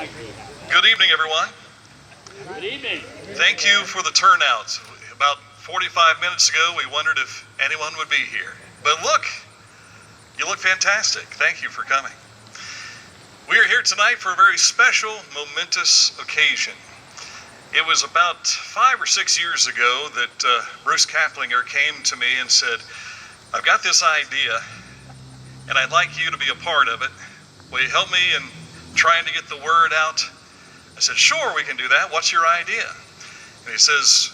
Good evening, everyone. Good evening. Thank you for the turnout. About 45 minutes ago, we wondered if anyone would be here. But look, you look fantastic. Thank you for coming. We are here tonight for a very special, momentous occasion. It was about 5 or 6 years ago that Bruce Kaplinger came to me and said, I've got this idea, and I'd like you to be a part of it. Will you help me in trying to get the word out? I said, sure, we can do that. What's your idea? And he says,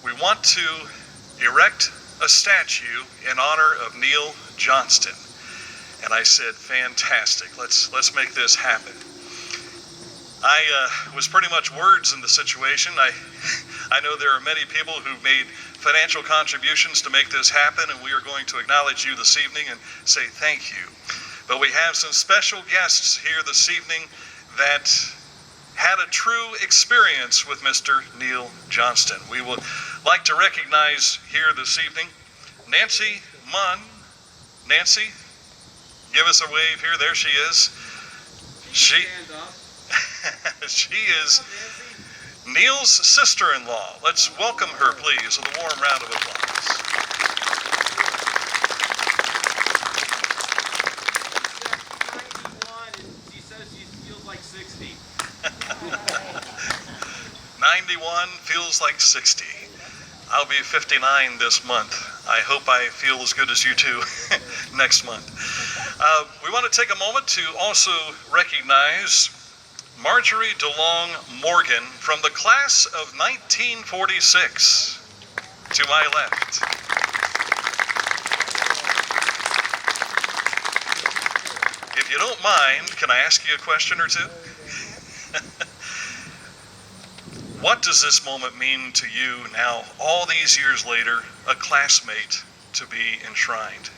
we want to erect a statue in honor of Neil Johnston. And I said, fantastic. Let's make this happen. I was pretty much words in the situation. I know there are many people who've made financial contributions to make this happen, and we are going to acknowledge you this evening and say thank you. But we have some special guests here this evening that had a true experience with Mr. Neil Johnston. We would like to recognize here this evening Nancy Munn. Nancy, give us a wave here. There she is. She is Neil's sister-in-law. Let's welcome her, please, with a warm round of applause. She says she feels like 60. 91 feels like 60. I'll be 59 this month. I hope I feel as good as you two next month. We want to take a moment to also recognize Marjorie DeLong Morgan from the class of 1946 to my left. If you don't mind, can I ask you a question or two? What does this moment mean to you now, all these years later, a classmate to be enshrined?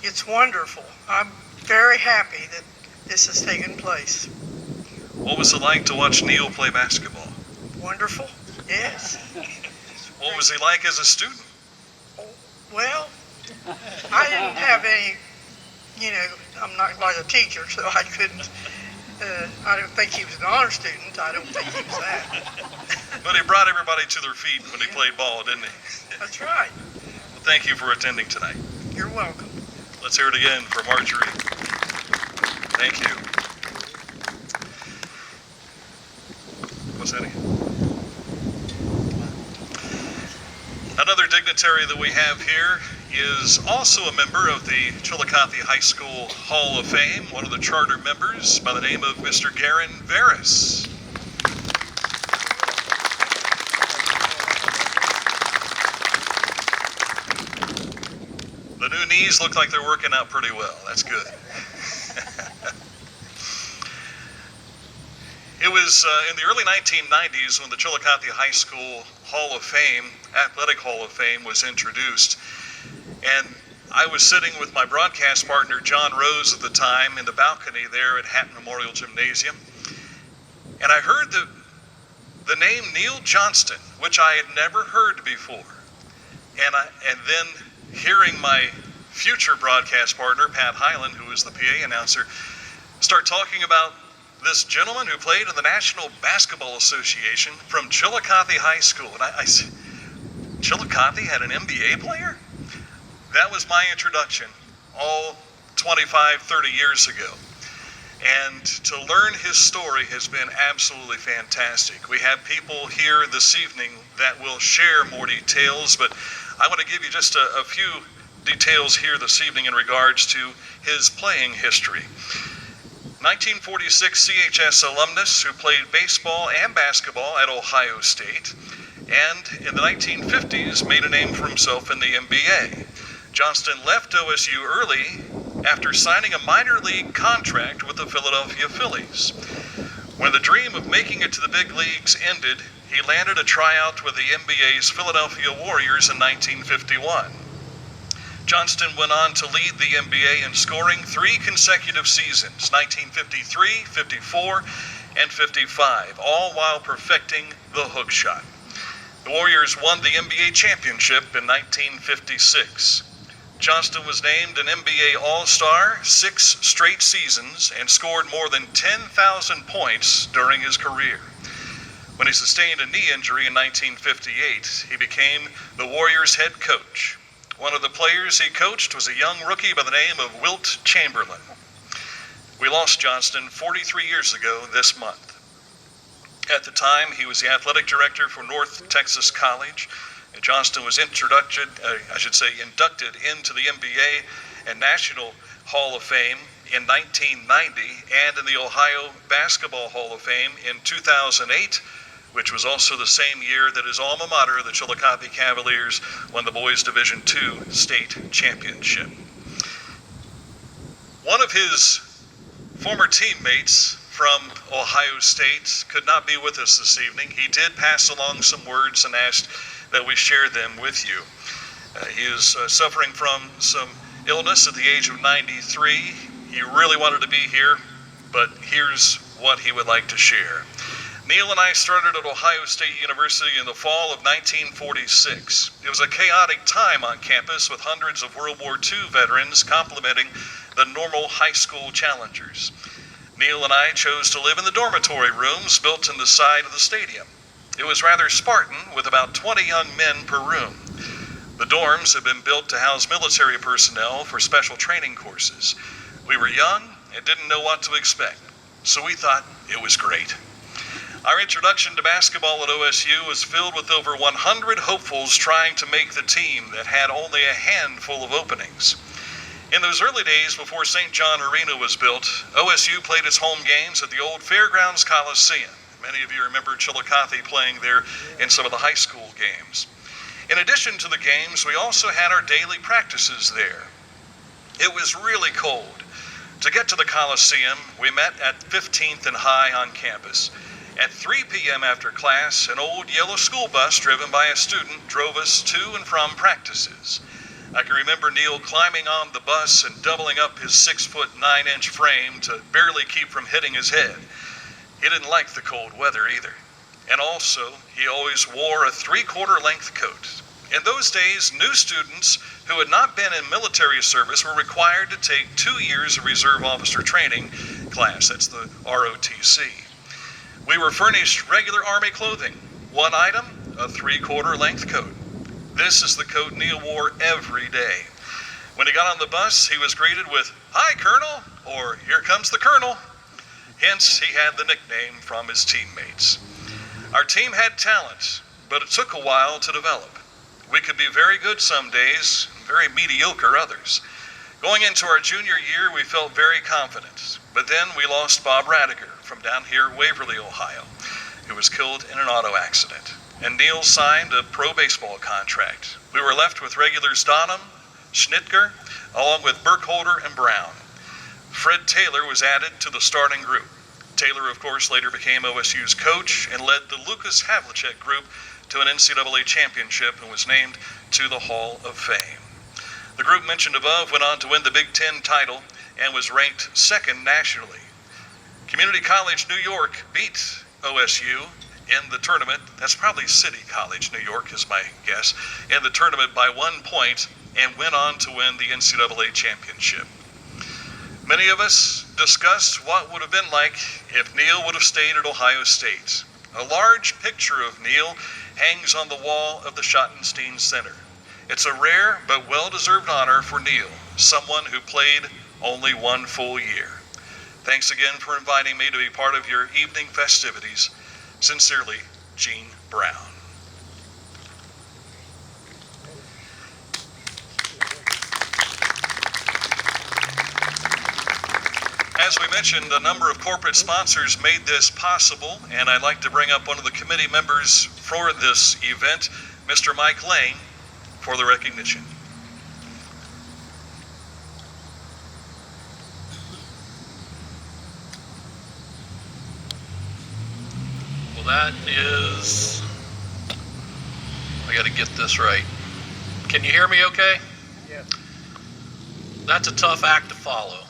It's wonderful. I'm very happy that this has taken place. What was it like to watch Neil play basketball? Wonderful, yes. What was he like as a student? Well, I didn't have any, I'm not like a teacher, so I couldn't, I don't think he was an honor student. I don't think he was that. But he brought everybody to their feet when he played ball, didn't he? That's right. Well, thank you for attending tonight. You're welcome. Let's hear it again for Marjorie. Thank you. What's that again? Another dignitary that we have here is also a member of the Chillicothe High School Hall of Fame, one of the charter members, by the name of Mr. Garen Veris. The new knees look like they're working out pretty well. That's good. It was in the early 1990s when the Chillicothe High School Hall of Fame, Athletic Hall of Fame, was introduced. And I was sitting with my broadcast partner, John Rose, at the time, in the balcony there at Hatton Memorial Gymnasium. And I heard the name Neil Johnston, which I had never heard before. And then hearing my future broadcast partner, Pat Hyland, who was the PA announcer, start talking about this gentleman who played in the National Basketball Association from Chillicothe High School. And I said, Chillicothe had an NBA player? That was my introduction, all 25, 30 years ago. And to learn his story has been absolutely fantastic. We have people here this evening that will share more details, but I want to give you just a few details here this evening in regards to his playing history. 1946 CHS alumnus who played baseball and basketball at Ohio State, and in the 1950s made a name for himself in the NBA. Johnston left OSU early after signing a minor league contract with the Philadelphia Phillies. When the dream of making it to the big leagues ended, he landed a tryout with the NBA's Philadelphia Warriors in 1951. Johnston went on to lead the NBA in scoring 3 consecutive seasons, 1953, 54, and 55, all while perfecting the hook shot. The Warriors won the NBA championship in 1956. Johnston was named an NBA All-Star 6 straight seasons and scored more than 10,000 points during his career. When he sustained a knee injury in 1958, he became the Warriors' head coach. One of the players he coached was a young rookie by the name of Wilt Chamberlain. We lost Johnston 43 years ago this month. At the time, he was the athletic director for North Texas College. Johnston was inducted into the NBA and National Hall of Fame in 1990 and in the Ohio Basketball Hall of Fame in 2008, which was also the same year that his alma mater, the Chillicothe Cavaliers, won the Boys Division II state championship. One of his former teammates from Ohio State could not be with us this evening. He did pass along some words and asked that we share them with you. He is suffering from some illness at the age of 93. He really wanted to be here, but here's what he would like to share. Neil and I started at Ohio State University in the fall of 1946. It was a chaotic time on campus with hundreds of World War II veterans complementing the normal high school challengers. Neil and I chose to live in the dormitory rooms built in the side of the stadium. It was rather Spartan, with about 20 young men per room. The dorms had been built to house military personnel for special training courses. We were young and didn't know what to expect, so we thought it was great. Our introduction to basketball at OSU was filled with over 100 hopefuls trying to make the team that had only a handful of openings. In those early days before St. John Arena was built, OSU played its home games at the old Fairgrounds Coliseum. Many of you remember Chillicothe playing there in some of the high school games. In addition to the games, we also had our daily practices there. It was really cold. To get to the Coliseum, we met at 15th and High on campus. At 3 p.m. after class, an old yellow school bus driven by a student drove us to and from practices. I can remember Neil climbing on the bus and doubling up his 6'9" frame to barely keep from hitting his head. He didn't like the cold weather either. And also, he always wore a 3/4 length coat. In those days, new students who had not been in military service were required to take 2 years of reserve officer training class. That's the ROTC. We were furnished regular Army clothing. One item, a 3/4 length coat. This is the coat Neil wore every day. When he got on the bus, he was greeted with, "Hi, Colonel," or "Here comes the Colonel." Hence, he had the nickname from his teammates. Our team had talent, but it took a while to develop. We could be very good some days, very mediocre others. Going into our junior year, we felt very confident, but then we lost Bob Radiger from down here, Waverly, Ohio, who was killed in an auto accident. And Neil signed a pro baseball contract. We were left with regulars Donham, Schnitger, along with Burkholder and Brown. Fred Taylor was added to the starting group. Taylor, of course, later became OSU's coach and led the Lucas Havlicek group to an NCAA championship and was named to the Hall of Fame. The group mentioned above went on to win the Big Ten title and was ranked second nationally. Community College New York beat OSU in the tournament. That's probably City College New York is my guess, in the tournament by 1 point and went on to win the NCAA championship. Many of us discussed what would have been like if Neil would have stayed at Ohio State. A large picture of Neil hangs on the wall of the Johnston'S Center. It's a rare but well-deserved honor for Neil, someone who played only 1 full year. Thanks again for inviting me to be part of your evening festivities. Sincerely, Gene Brown. As we mentioned, a number of corporate sponsors made this possible, and I'd like to bring up one of the committee members for this event, Mr. Mike Lane, for the recognition. Well, that is, I got to get this right. Can you hear me okay? Yes. That's a tough act to follow.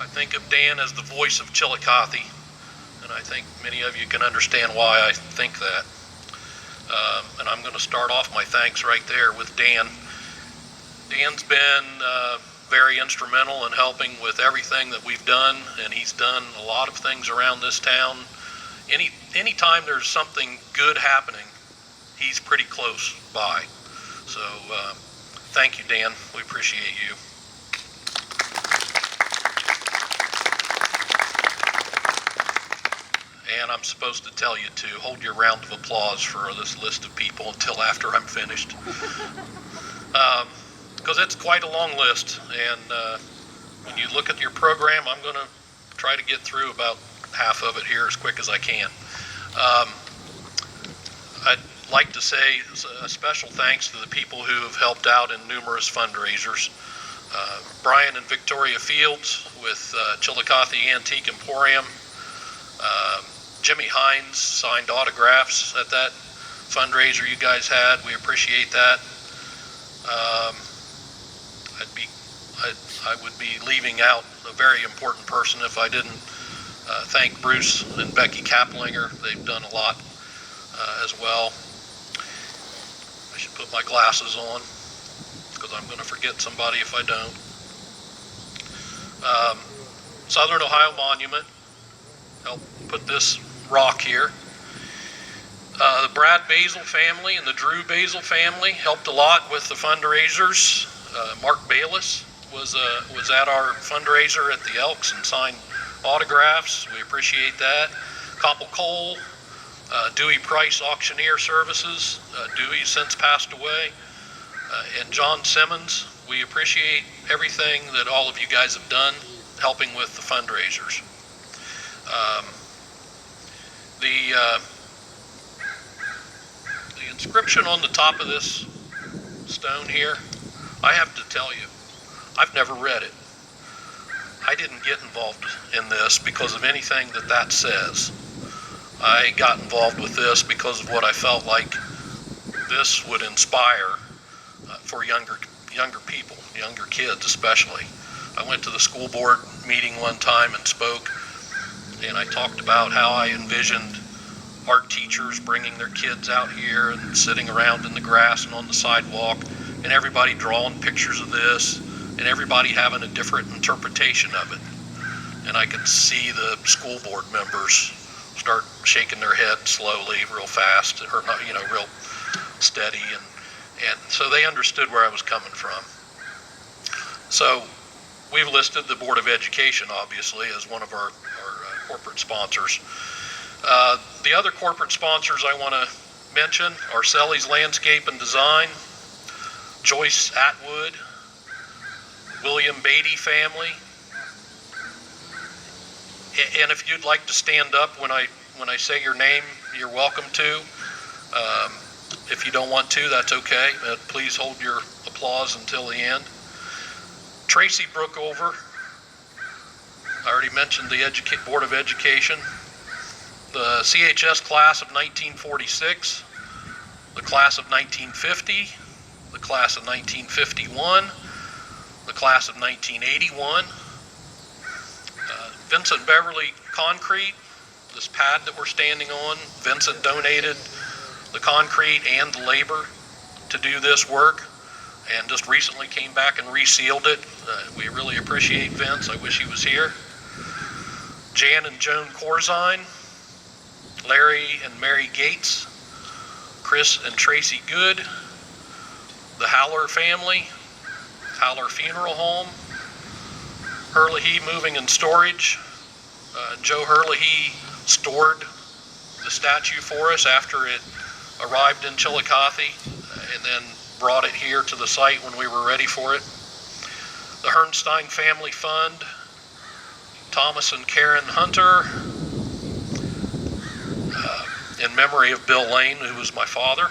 I think of Dan as the voice of Chillicothe, and I think many of you can understand why I think that. And I'm going to start off my thanks right there with Dan. Dan's been very instrumental in helping with everything that we've done, and he's done a lot of things around this town. Anytime there's something good happening, he's pretty close by. So thank you, Dan. We appreciate you. And I'm supposed to tell you to hold your round of applause for this list of people until after I'm finished. Because it's quite a long list, and when you look at your program, I'm going to try to get through about half of it here as quick as I can. I'd like to say a special thanks to the people who have helped out in numerous fundraisers. Brian and Victoria Fields with Chillicothe Antique Emporium. Jimmy Hines signed autographs at that fundraiser you guys had. We appreciate that. I would be leaving out a very important person if I didn't thank Bruce and Becky Kaplinger. They've done a lot as well. I should put my glasses on because I'm going to forget somebody if I don't. Southern Ohio Monument helped put this rock here. The Brad Basil family and the Drew Basil family helped a lot with the fundraisers. Mark Bayless was at our fundraiser at the Elks and signed autographs. We appreciate that. Koppel Cole, Dewey Price Auctioneer Services. Dewey's since passed away. And John Simmons. We appreciate everything that all of you guys have done helping with the fundraisers. The inscription on the top of this stone here, I have to tell you, I've never read it. I didn't get involved in this because of anything that says. I got involved with this because of what I felt like this would inspire for younger people, younger kids especially. I went to the school board meeting one time and spoke, and I talked about how I envisioned art teachers bringing their kids out here and sitting around in the grass and on the sidewalk, and everybody drawing pictures of this, and everybody having a different interpretation of it. And I could see the school board members start shaking their head slowly, real fast, or not, real steady, and so they understood where I was coming from. So we've listed the Board of Education, obviously, as one of our corporate sponsors. The other corporate sponsors I want to mention are Selly's Landscape and Design, Joyce Atwood, William Beatty family. And if you'd like to stand up when I say your name, you're welcome to. If you don't want to, that's okay. Please hold your applause until the end. Tracy Brookover, I already mentioned the Board of Education. The CHS class of 1946, the class of 1950, the class of 1951, the class of 1981. Vincent Beverly Concrete, this pad that we're standing on, Vincent donated the concrete and the labor to do this work, and just recently came back and resealed it. We really appreciate Vince. I wish he was here. Jan and Joan Corzine, Larry and Mary Gates, Chris and Tracy Good, the Haller family, Haller Funeral Home, Herlihy Moving and Storage. Joe Herlihy stored the statue for us after it arrived in Chillicothe, and then brought it here to the site when we were ready for it. The Hernstein Family Fund, Thomas and Karen Hunter, in memory of Bill Lane, who was my father.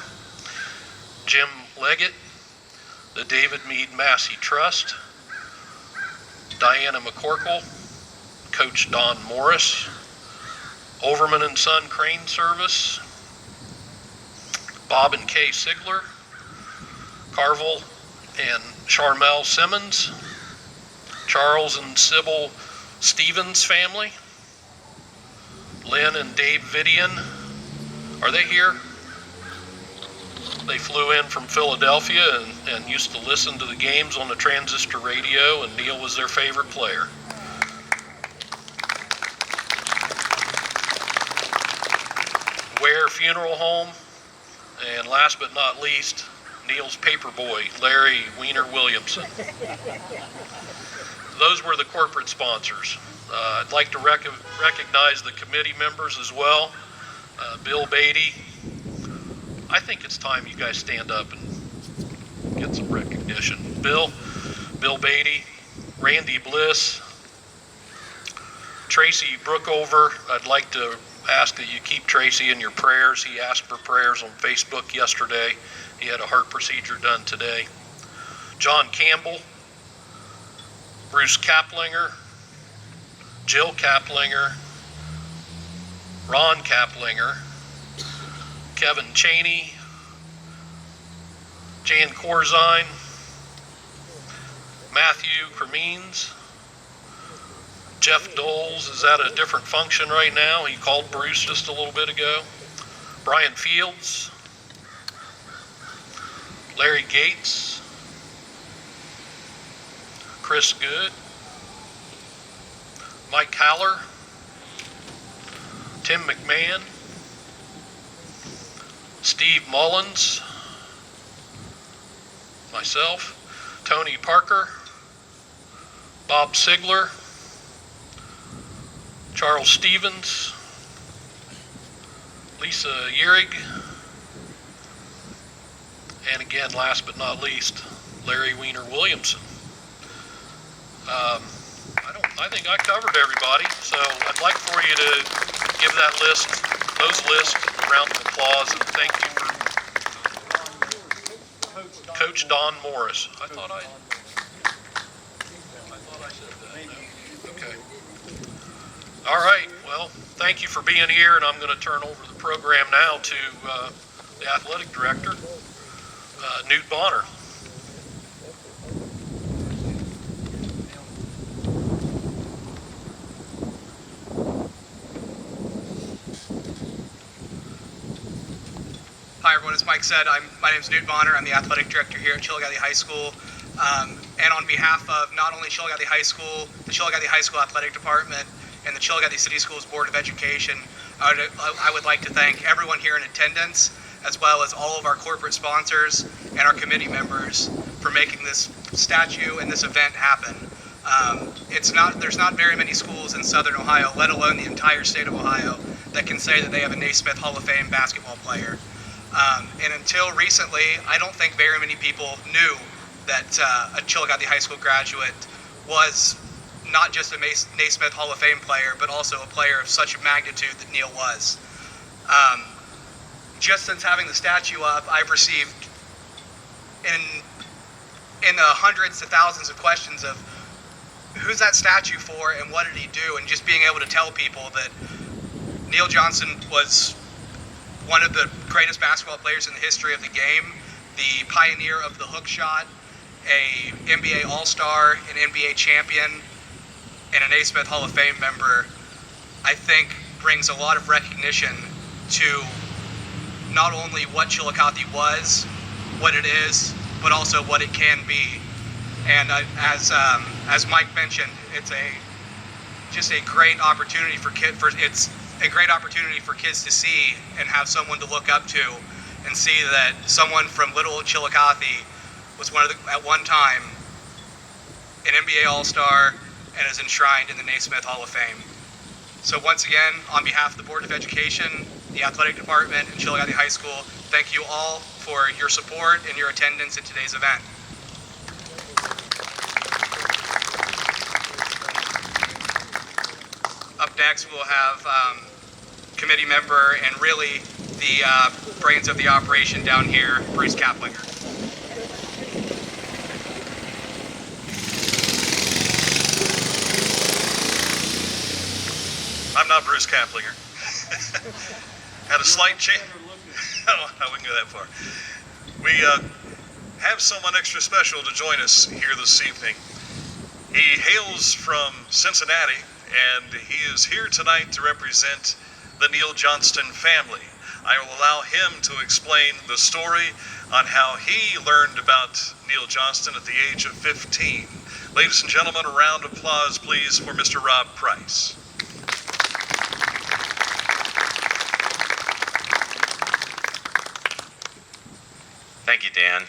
Jim Leggett, the David Mead Massey Trust, Diana McCorkle, Coach Don Morris, Overman and Son Crane Service, Bob and Kay Sigler, Carvel and Charmel Simmons, Charles and Sybil Stevens family, Lynn and Dave Vidian. Are they here? They flew in from Philadelphia and used to listen to the games on the transistor radio, and Neil was their favorite player. Ware Funeral Home, and last but not least, Neil's paper boy, Larry Weiner Williamson. Those were the corporate sponsors. I'd like to recognize the committee members as well. Bill Beatty. I think it's time you guys stand up and get some recognition. Bill Beatty, Randy Bliss, Tracy Brookover. I'd like to ask that you keep Tracy in your prayers. He asked for prayers on Facebook yesterday. He had a heart procedure done today. John Campbell, Bruce Kaplinger, Jill Kaplinger, Ron Kaplinger, Kevin Cheney, Jan Corzine, Matthew Cremines, Jeff Doles is at a different function right now. He called Bruce just a little bit ago. Brian Fields, Larry Gates, Chris Good, Mike Haller, Tim McMahon, Steve Mullins, myself, Tony Parker, Bob Sigler, Charles Stevens, Lisa Yerig, and again, last but not least, Larry Weiner Williamson. I think I covered everybody, so I'd like for you to give those lists a round of applause, and thank you for Coach Don Morris. I thought I said that. No. Okay. All right. Well, thank you for being here, and I'm going to turn over the program now to the athletic director, Newt Bonner. Hi everyone, as Mike said, my name is Newt Bonner. I'm the athletic director here at Chillicothe High School. And on behalf of not only Chillicothe High School, the Chillicothe High School Athletic Department, and the Chillicothe City Schools Board of Education, I would like to thank everyone here in attendance, as well as all of our corporate sponsors and our committee members for making this statue and this event happen. There's not very many schools in Southern Ohio, let alone the entire state of Ohio, that can say that they have a Naismith Hall of Fame basketball player. And until recently, I don't think very many people knew that a Chillicothe High School graduate was not just a Naismith Hall of Fame player, but also a player of such a magnitude that Neil was. Just since having the statue up, I've received in the hundreds to thousands of questions of who's that statue for and what did he do, and just being able to tell people that Neil Johnston was one of the greatest basketball players in the history of the game, the pioneer of the hook shot, a NBA All-Star, an NBA champion, and a Naismith Hall of Fame member, I think brings a lot of recognition to not only what Chillicothe was, what it is, but also what it can be. And as Mike mentioned, it's just a great opportunity for kids to see and have someone to look up to, and see that someone from little old Chillicothe was at one time an NBA All-Star and is enshrined in the Naismith Hall of Fame. So once again, on behalf of the Board of Education, the Athletic Department, and Chillicothe High School, thank you all for your support and your attendance at today's event. Up next, we'll have committee member and really the brains of the operation down here, Bruce Kaplinger. I'm not Bruce Kaplinger. Had a slight change. I wouldn't go that far. We have someone extra special to join us here this evening. He hails from Cincinnati, and he is here tonight to represent the Neil Johnston family. I will allow him to explain the story on how he learned about Neil Johnston at the age of 15. Ladies and gentlemen, a round of applause, please, for Mr. Rob Price. Thank you, Dan.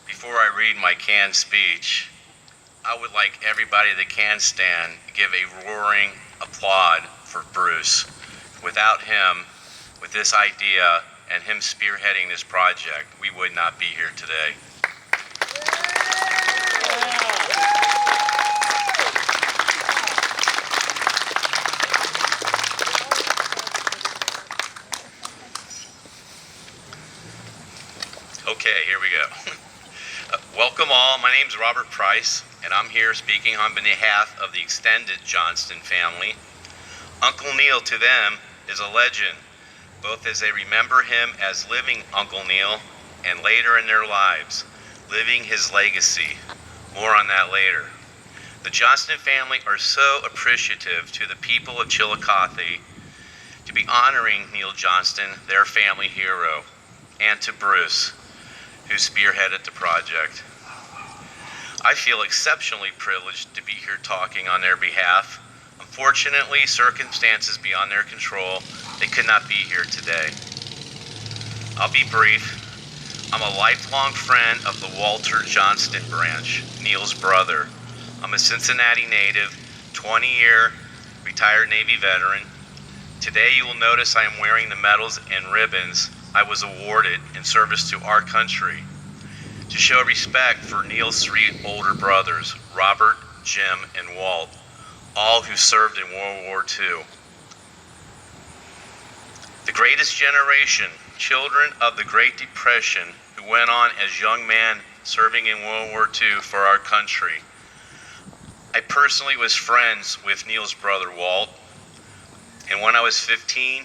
Before I read my canned speech, I would like everybody that can stand to give a roaring applaud for Bruce. Without him, with this idea and him spearheading this project, we would not be here today. Okay, here we go. Welcome all, my name's Robert Price, and I'm here speaking on behalf of the extended Johnston family. Uncle Neil to them is a legend, both as they remember him as living Uncle Neil and later in their lives, living his legacy. More on that later. The Johnston family are so appreciative to the people of Chillicothe to be honoring Neil Johnston, their family hero, and to Bruce, who spearheaded the project. I feel exceptionally privileged to be here talking on their behalf. Unfortunately, circumstances beyond their control, they could not be here today. I'll be brief. I'm a lifelong friend of the Walter Johnston branch, Neil's brother. I'm a Cincinnati native, 20-year retired Navy veteran. Today you will notice I am wearing the medals and ribbons I was awarded in service to our country to show respect for Neil's three older brothers, Robert, Jim, and Walt, all who served in World War II. The greatest generation, children of the Great Depression who went on as young men serving in World War II for our country. I personally was friends with Neil's brother, Walt, and when I was 15,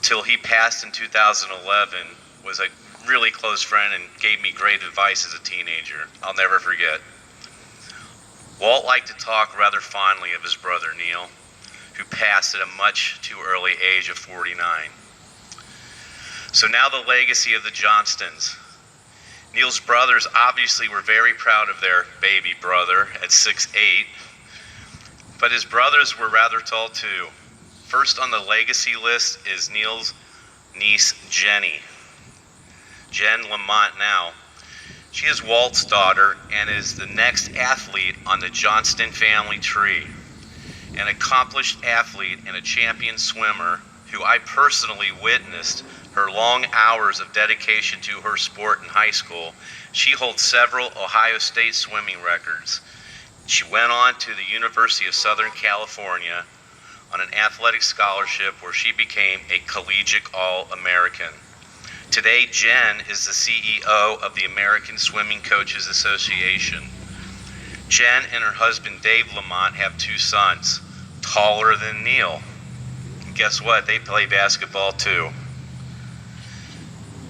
till he passed in 2011, was a really close friend and gave me great advice as a teenager. I'll never forget. Walt liked to talk rather fondly of his brother Neil, who passed at a much too early age of 49. So now the legacy of the Johnstons. Neil's brothers obviously were very proud of their baby brother at 6'8", but his brothers were rather tall too. First on the legacy list is Neil's niece, Jenny. Jen Lamont now. She is Walt's daughter and is the next athlete on the Johnston family tree. An accomplished athlete and a champion swimmer who I personally witnessed her long hours of dedication to her sport in high school. She holds several Ohio State swimming records. She went on to the University of Southern California on an athletic scholarship where she became a collegiate All-American. Today, Jen is the CEO of the American Swimming Coaches Association. Jen and her husband, Dave Lamont, have two sons, taller than Neil. And guess what? They play basketball too.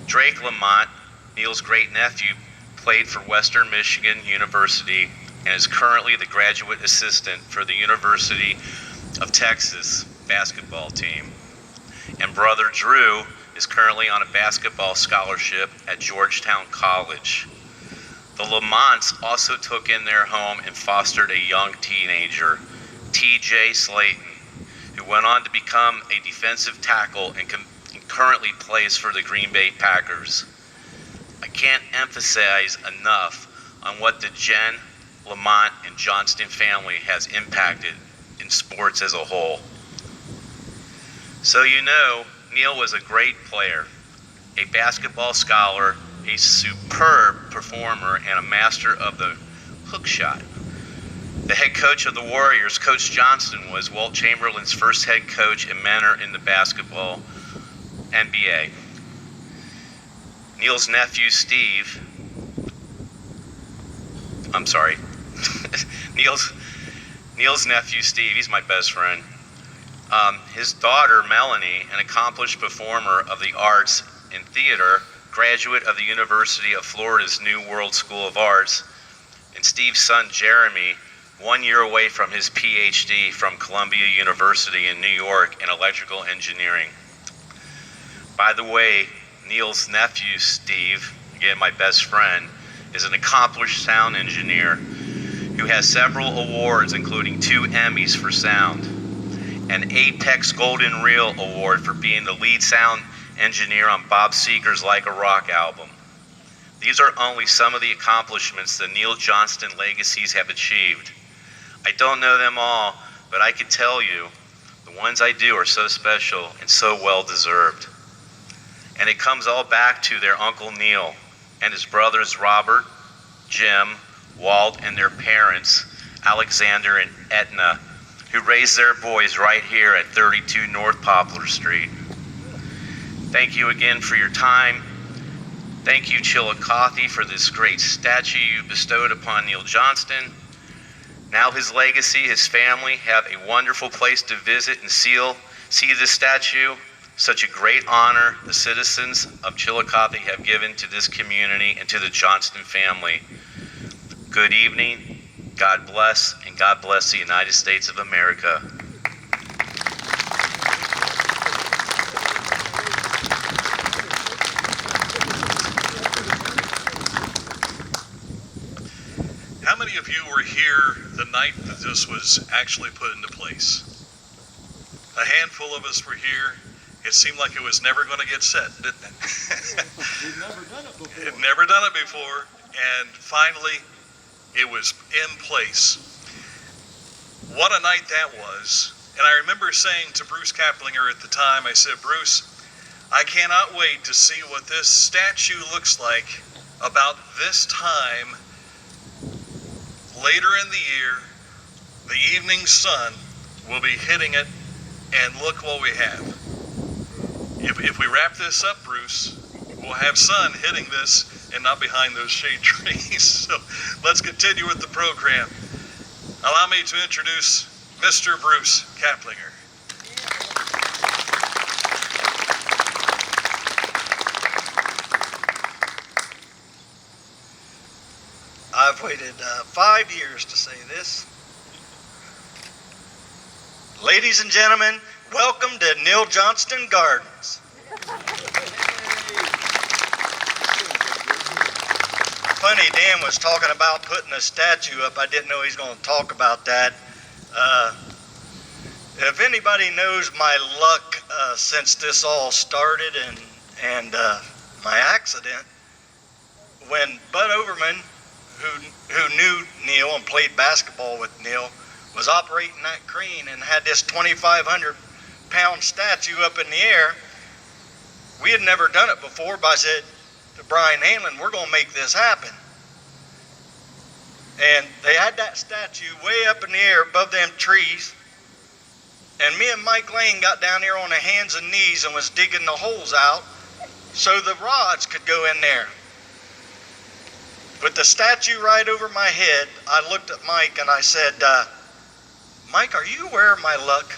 Drake Lamont, Neil's great-nephew, played for Western Michigan University and is currently the graduate assistant for the University of Texas basketball team. And brother Drew is currently on a basketball scholarship at Georgetown College. The Lamonts also took in their home and fostered a young teenager, TJ Slayton, who went on to become a defensive tackle and currently plays for the Green Bay Packers. I can't emphasize enough on what the Jen, Lamont, and Johnston family has impacted in sports as a whole. So you know, Neil was a great player, a basketball scholar, a superb performer, and a master of the hook shot. The head coach of the Warriors, Coach Johnston, was Walt Chamberlain's first head coach and mentor in the basketball NBA. Neil's nephew, Steve, Neil's nephew, Steve, he's my best friend. His daughter, Melanie, an accomplished performer of the arts in theater, graduate of the University of Florida's New World School of Arts, and Steve's son, Jeremy, 1 year away from his PhD from Columbia University in New York in electrical engineering. By the way, Neil's nephew, Steve, again my best friend, is an accomplished sound engineer who has several awards, including 2 Emmys for sound, an Apex Golden Reel Award for being the lead sound engineer on Bob Seger's Like a Rock album. These are only some of the accomplishments the Neil Johnston legacies have achieved. I don't know them all, but I can tell you the ones I do are so special and so well deserved. And it comes all back to their Uncle Neil and his brothers Robert, Jim, Walt, and their parents, Alexander and Etna, who raised their boys right here at 32 North Poplar Street. Thank you again for your time. Thank you, Chillicothe, for this great statue you bestowed upon Neil Johnston. Now his legacy, his family have a wonderful place to visit and see this statue. Such a great honor the citizens of Chillicothe have given to this community and to the Johnston family. Good evening, God bless, and God bless the United States of America. How many of you were here the night that this was actually put into place? A handful of us were here. It seemed like it was never going to get set, didn't it? We've never done it before. Had never done it before, and finally it was in place. What a night that was. And I remember saying to Bruce Kaplinger at the time, I said, Bruce, I cannot wait to see what this statue looks like about this time later in the year. The evening sun will be hitting it, and look what we have. If we wrap this up, Bruce, we'll have sun hitting this and not behind those shade trees. So let's continue with the program. Allow me to introduce Mr. Bruce Kaplinger. I've waited 5 years to say this. Ladies and gentlemen, welcome to Neil Johnston Gardens. Funny, Dan was talking about putting a statue up. I didn't know he was going to talk about that. If anybody knows my luck since this all started and my accident, when Bud Overman, who knew Neil and played basketball with Neil, was operating that crane and had this 2,500-pound statue up in the air, we had never done it before, but I said to Brian Hanlon, we're going to make this happen. And they had that statue way up in the air above them trees, and me and Mike Lane got down there on their hands and knees and was digging the holes out so the rods could go in there. With the statue right over my head, I looked at Mike and I said, Mike, are you aware of my luck?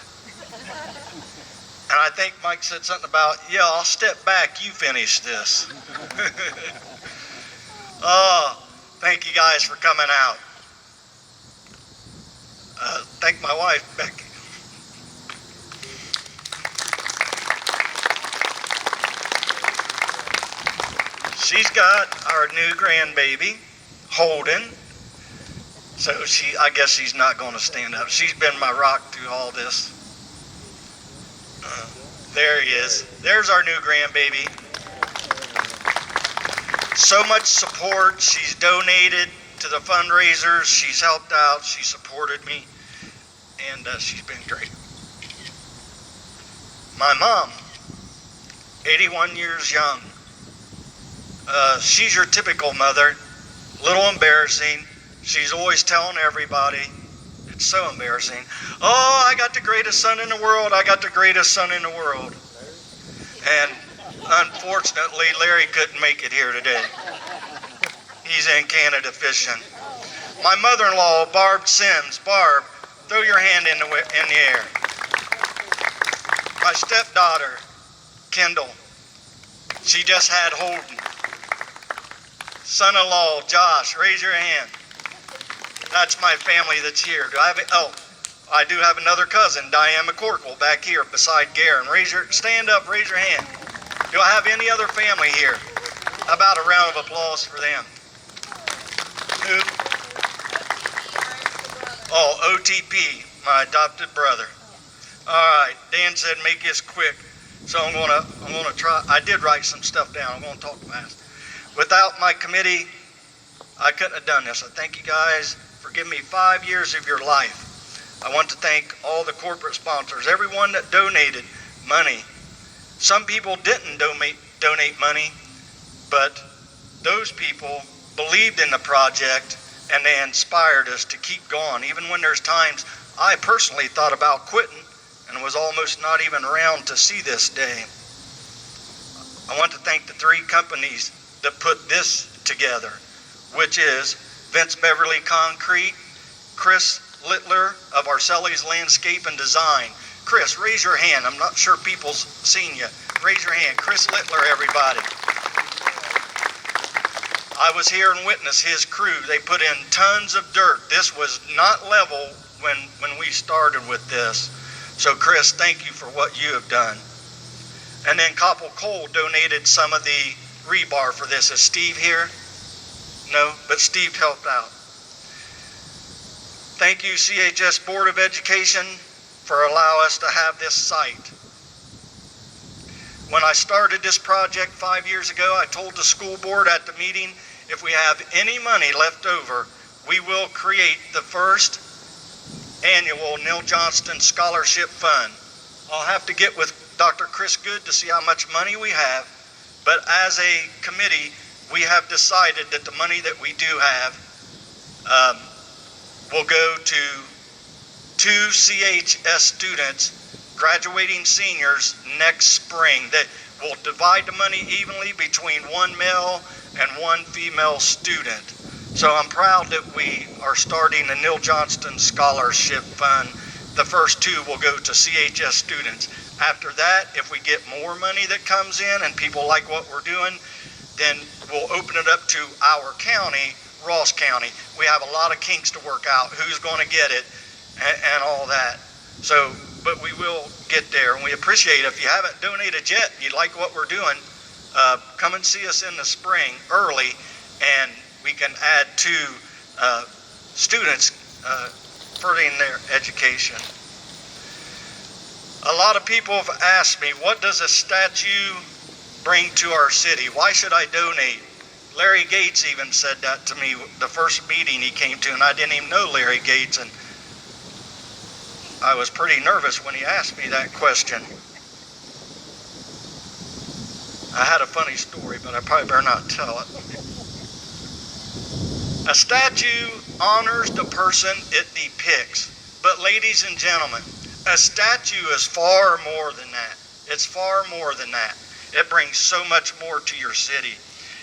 And I think Mike said something about, yeah, I'll step back, you finish this. Oh, thank you guys for coming out. Thank my wife, Becky. She's got our new grandbaby, Holden. So I guess she's not going to stand up. She's been my rock through all this. There he is. There's our new grandbaby. So much support. She's donated to the fundraisers. She's helped out. She supported me. And she's been great. My mom, 81 years young. She's your typical mother. Little embarrassing. She's always telling everybody. It's so embarrassing. Oh, I got the greatest son in the world. I got the greatest son in the world. And unfortunately, Larry couldn't make it here today. He's in Canada fishing. My mother-in-law, Barb Sims. Barb, throw your hand in the air. My stepdaughter, Kendall. She just had Holden. Son-in-law, Josh, raise your hand. That's my family that's here. Do I have? I do have another cousin, Diane McCorkle, back here beside Garen. Stand up, raise your hand. Do I have any other family here? How about a round of applause for them? Who? Oh, OTP, my adopted brother. All right, Dan said make this quick, so I'm gonna try. I did write some stuff down. I'm gonna talk fast. Without my committee, I couldn't have done this. I thank you guys for giving me 5 years of your life. I want to thank all the corporate sponsors, everyone that donated money. Some people didn't donate money, but those people believed in the project and they inspired us to keep going. Even when there's times I personally thought about quitting and was almost not even around to see this day. I want to thank the 3 companies that put this together, which is Vince Beverly Concrete, Chris Littler of Arceli's Landscape and Design. Chris, raise your hand. I'm not sure people's seen you. Raise your hand. Chris Littler, everybody. I was here and witnessed his crew. They put in tons of dirt. This was not level when we started with this. So Chris, thank you for what you have done. And then Koppel Coal donated some of the rebar for this. Is Steve here? No, but Steve helped out. Thank you, CHS Board of Education, for allowing us to have this site. When I started this project 5 years ago, I told the school board at the meeting, if we have any money left over, we will create the first annual Neil Johnston'S Scholarship Fund. I'll have to get with Dr. Chris Good to see how much money we have, but as a committee, we have decided that the money that we do have will go to 2 CHS students, graduating seniors, next spring. That will divide the money evenly between 1 male and 1 female student. So I'm proud that we are starting the Neil Johnston Scholarship Fund. The first 2 will go to CHS students. After that, if we get more money that comes in and people like what we're doing, then we'll open it up to our county, Ross County. We have a lot of kinks to work out, who's going to get it and all that. So, but we will get there, and we appreciate it. If you haven't donated yet, you like what we're doing, come and see us in the spring early, and we can add 2 students furthering their education. A lot of people have asked me, what does a statue bring to our city? Why should I donate? Larry Gates even said that to me the first meeting he came to, and I didn't even know Larry Gates, and I was pretty nervous when he asked me that question. I had a funny story, but I probably better not tell it. A statue honors the person it depicts, but ladies and gentlemen, a statue is far more than that. It's far more than that. It brings so much more to your city.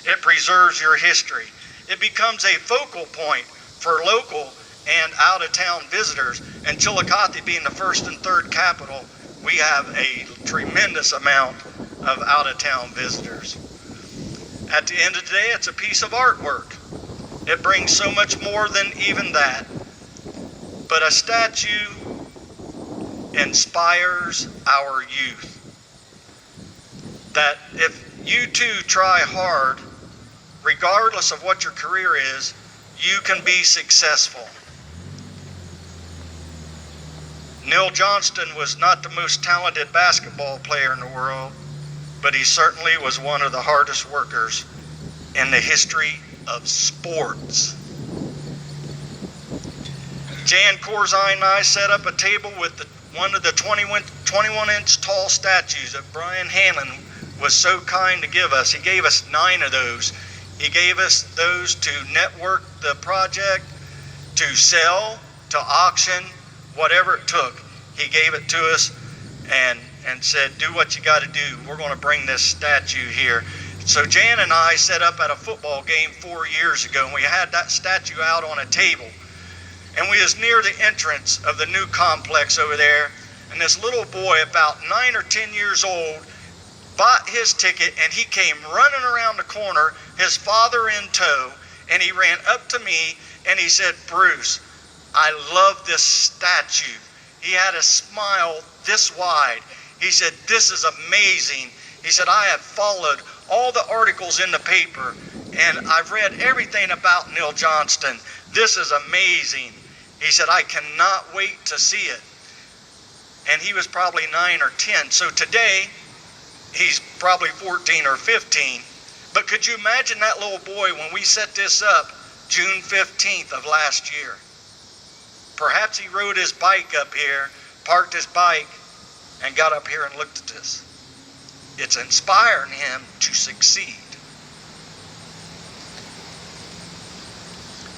It preserves your history. It becomes a focal point for local and out-of-town visitors. And Chillicothe being the first and third capital, we have a tremendous amount of out-of-town visitors. At the end of the day, it's a piece of artwork. It brings so much more than even that. But a statue inspires our youth. That if you too try hard, regardless of what your career is, you can be successful. Neil Johnston was not the most talented basketball player in the world, but he certainly was one of the hardest workers in the history of sports. Jan Corzine and I set up a table with one of the 21-inch tall statues that Brian Hanlon was so kind to give us. He gave us 9 of those. He gave us those to network the project, to sell, to auction, whatever it took. He gave it to us and said, do what you got to do. We're going to bring this statue here. So Jan and I set up at a football game 4 years ago, and we had that statue out on a table. And we was near the entrance of the new complex over there, and this little boy, about 9 or 10 years old, bought his ticket, and he came running around the corner, his father in tow, and he ran up to me, and he said, Bruce, I love this statue. He had a smile this wide. He said, this is amazing. He said, I have followed all the articles in the paper, and I've read everything about Neil Johnston. This is amazing. He said, I cannot wait to see it. And he was probably 9 or 10. So today, he's probably 14 or 15. But could you imagine that little boy when we set this up June 15th of last year? Perhaps he rode his bike up here, parked his bike, and got up here and looked at this. It's inspiring him to succeed.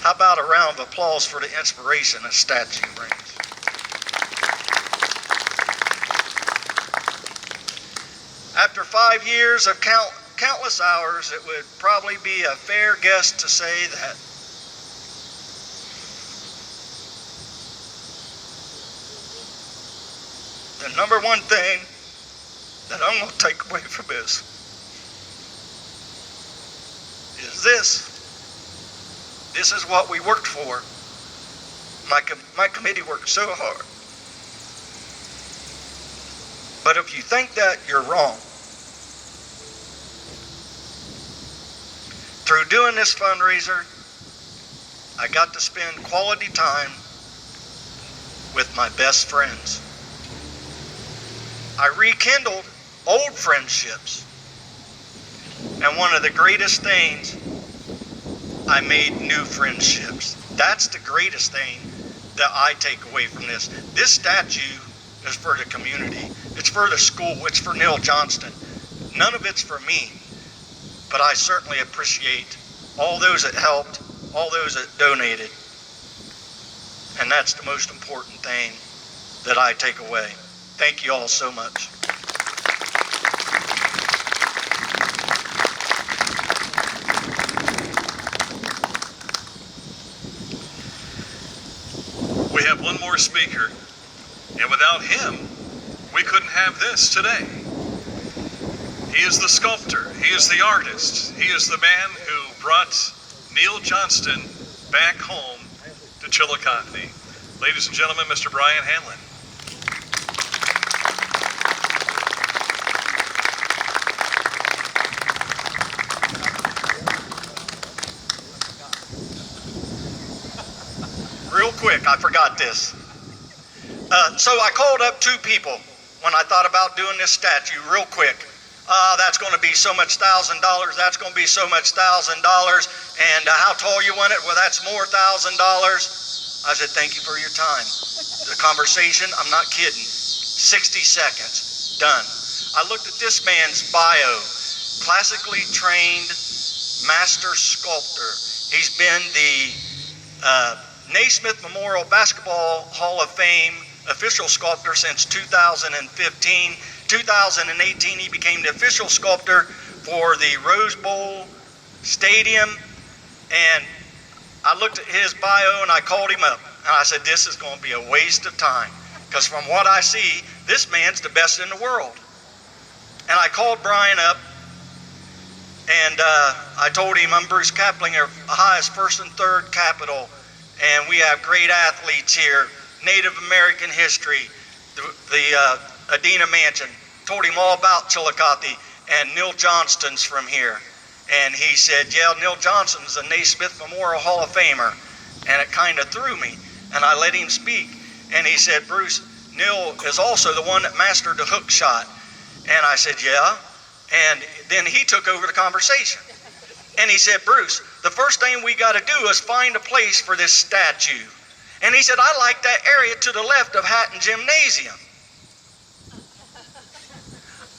How about a round of applause for the inspiration a statue brings? After 5 years of countless hours, it would probably be a fair guess to say that the number one thing that I'm going to take away from this is this. This is what we worked for. My committee worked so hard. But if you think that, you're wrong. Through doing this fundraiser, I got to spend quality time with my best friends. I rekindled old friendships. And one of the greatest things, I made new friendships. That's the greatest thing that I take away from this. This statue is for the community. It's for the school. It's for Neil Johnston. None of it's for me. But I certainly appreciate all those that helped, all those that donated. And that's the most important thing that I take away. Thank you all so much. We have one more speaker, and without him, we couldn't have this today. He is the sculptor, he is the artist, he is the man who brought Neil Johnston back home to Chillicothe. Ladies and gentlemen, Mr. Brian Hanlon. Real quick, I forgot this. So I called up 2 people when I thought about doing this statue real quick. That's going to be so much $1,000. That's going to be so much $1,000. And how tall you want it? Well, that's more $1,000. I said, thank you for your time. The conversation, I'm not kidding. 60 seconds, done. I looked at this man's bio. Classically trained master sculptor. He's been the Naismith Memorial Basketball Hall of Fame official sculptor since 2015. 2018, he became the official sculptor for the Rose Bowl Stadium. And I looked at his bio and I called him up. And I said, this is going to be a waste of time. Because from what I see, this man's the best in the world. And I called Brian up and I told him, I'm Bruce Kaplinger, Ohio's first and third capital. And we have great athletes here, Native American history, the Adina Mansion. Told him all about Chillicothe, and Neil Johnston's from here. And he said, yeah, Neil Johnston's a Naismith Memorial Hall of Famer. And it kind of threw me, and I let him speak. And he said, Bruce, Neil is also the one that mastered the hook shot. And I said, yeah. And then he took over the conversation. And he said, Bruce, the first thing we got to do is find a place for this statue. And he said, I like that area to the left of Hatton Gymnasium.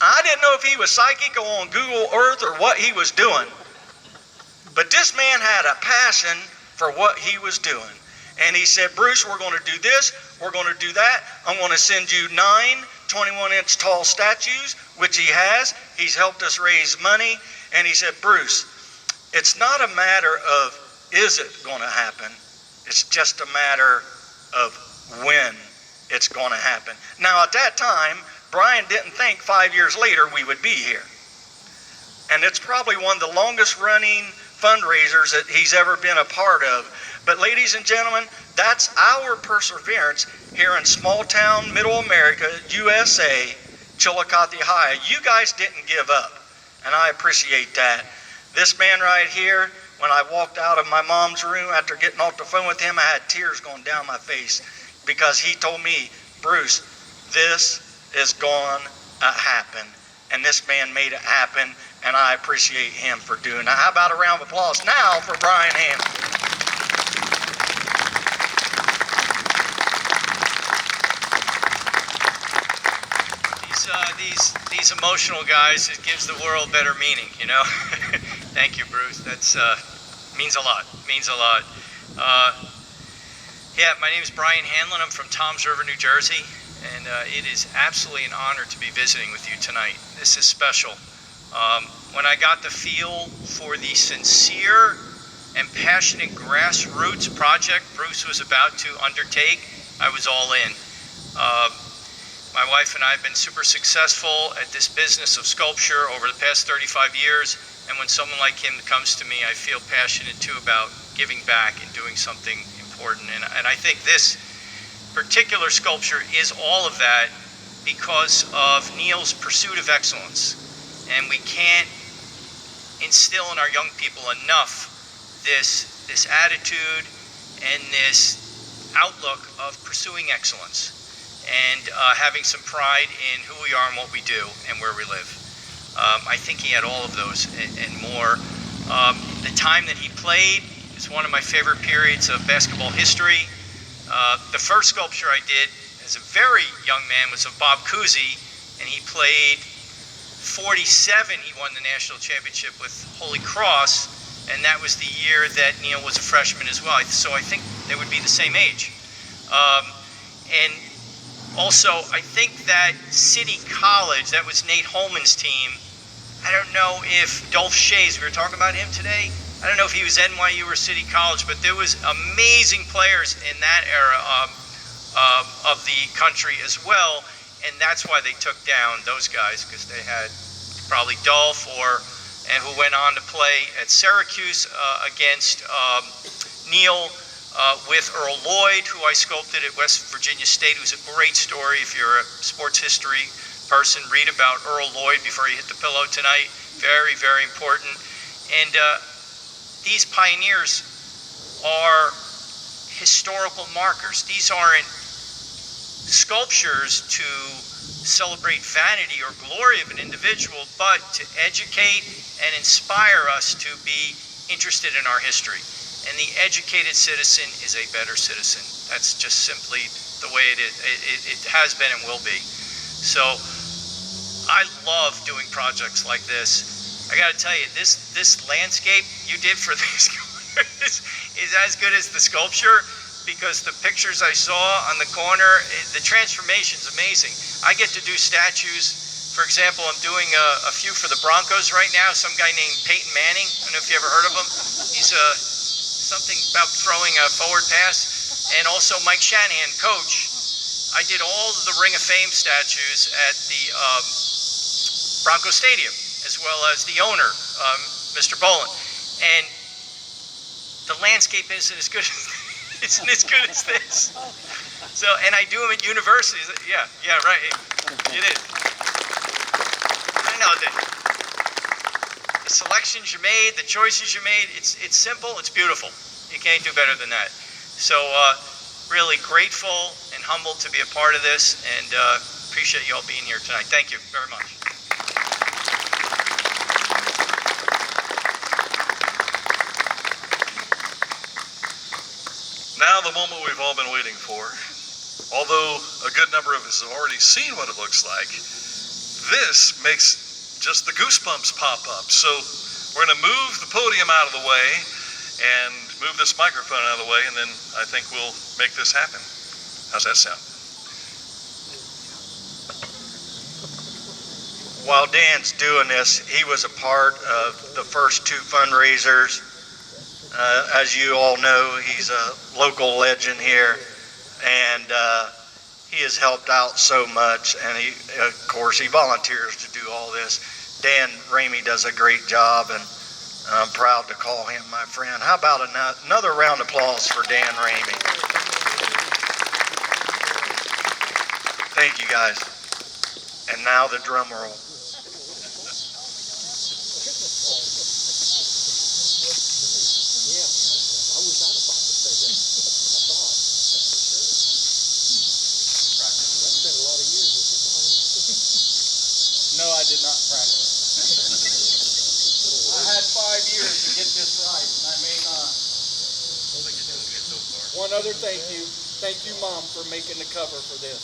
I didn't know if he was psychic or on Google Earth or what he was doing. But this man had a passion for what he was doing. And he said, Bruce, we're going to do this, we're going to do that. I'm going to send you 9 21-inch tall statues, which he has. He's helped us raise money. And he said, Bruce, it's not a matter of is it going to happen. It's just a matter of when it's going to happen. Now, at that time, Brian didn't think 5 years later we would be here. And it's probably one of the longest running fundraisers that he's ever been a part of. But ladies and gentlemen, that's our perseverance here in small town, middle America, USA, Chillicothe High. You guys didn't give up, and I appreciate that. This man right here, when I walked out of my mom's room after getting off the phone with him, I had tears going down my face because he told me, Bruce, this is going to happen. And this man made it happen, and I appreciate him for doing that. How about a round of applause now for Brian Hanlon? These emotional guys, it gives the world better meaning, you know. Thank you, Bruce. That's means a lot. Means a lot. Yeah, my name is Brian Hanlon. I'm from Toms River, New Jersey, and it is absolutely an honor to be visiting with you tonight. This is special. When I got the feel for the sincere and passionate grassroots project Bruce was about to undertake, I was all in. My wife and I have been super successful at this business of sculpture over the past 35 years, and when someone like him comes to me, I feel passionate too about giving back and doing something important. And I think this particular sculpture is all of that because of Neil's pursuit of excellence. And we can't instill in our young people enough this attitude and this outlook of pursuing excellence and having some pride in who we are and what we do and where we live. I think he had all of those and more. The time that he played is one of my favorite periods of basketball history. The first sculpture I did as a very young man was of Bob Cousy, and he played 47. He won the national championship with Holy Cross, and that was the year that Neil was a freshman as well. So I think they would be the same age. And also, I think that City College, that was Nate Holman's team. I don't know if Dolph Shays, we were talking about him today, I don't know if he was NYU or City College, but there was amazing players in that era of the country as well, and that's why they took down those guys, because they had probably Dolph and who went on to play at Syracuse against Neil, with Earl Lloyd, who I sculpted at West Virginia State, who's a great story. If you're a sports history person, read about Earl Lloyd before you hit the pillow tonight. Very, very important. And these pioneers are historical markers. These aren't sculptures to celebrate vanity or glory of an individual, but to educate and inspire us to be interested in our history. And the educated citizen is a better citizen. That's just simply the way it is. It has been and will be. So I love doing projects like this. I got to tell you, this landscape you did for these corners is as good as the sculpture, because the pictures I saw on the corner, the transformation's amazing. I get to do statues. For example, I'm doing a few for the Broncos right now. Some guy named Peyton Manning. I don't know if you ever heard of him. He's something about throwing a forward pass, and also Mike Shanahan, coach. I did all of the Ring of Fame statues at the Bronco Stadium, as well as the owner, Mr. Bolin. And the landscape isn't as good as this. So, and I do them at universities. Yeah, right. It is. I know that. The selections you made, the choices you made, it's simple, it's beautiful. You can't do better than that. So really grateful and humbled to be a part of this, and appreciate you all being here tonight. Thank you very much. Now the moment we've all been waiting for. Although a good number of us have already seen what it looks like, this makes just the goosebumps pop up. So we're going to move the podium out of the way and move this microphone out of the way, and then I think we'll make this happen. How's that sound? While Dan's doing this, he was a part of the first two fundraisers. As you all know, he's a local legend here, and he has helped out so much, and of course he volunteers to do all this. Dan Ramey does a great job, and And I'm proud to call him my friend. How about another round of applause for Dan Ramey? Thank you, guys. And now the drum roll. No, I did not practice. I had 5 years to get this right, and I may not. One other thank you. Thank you, Mom, for making the cover for this.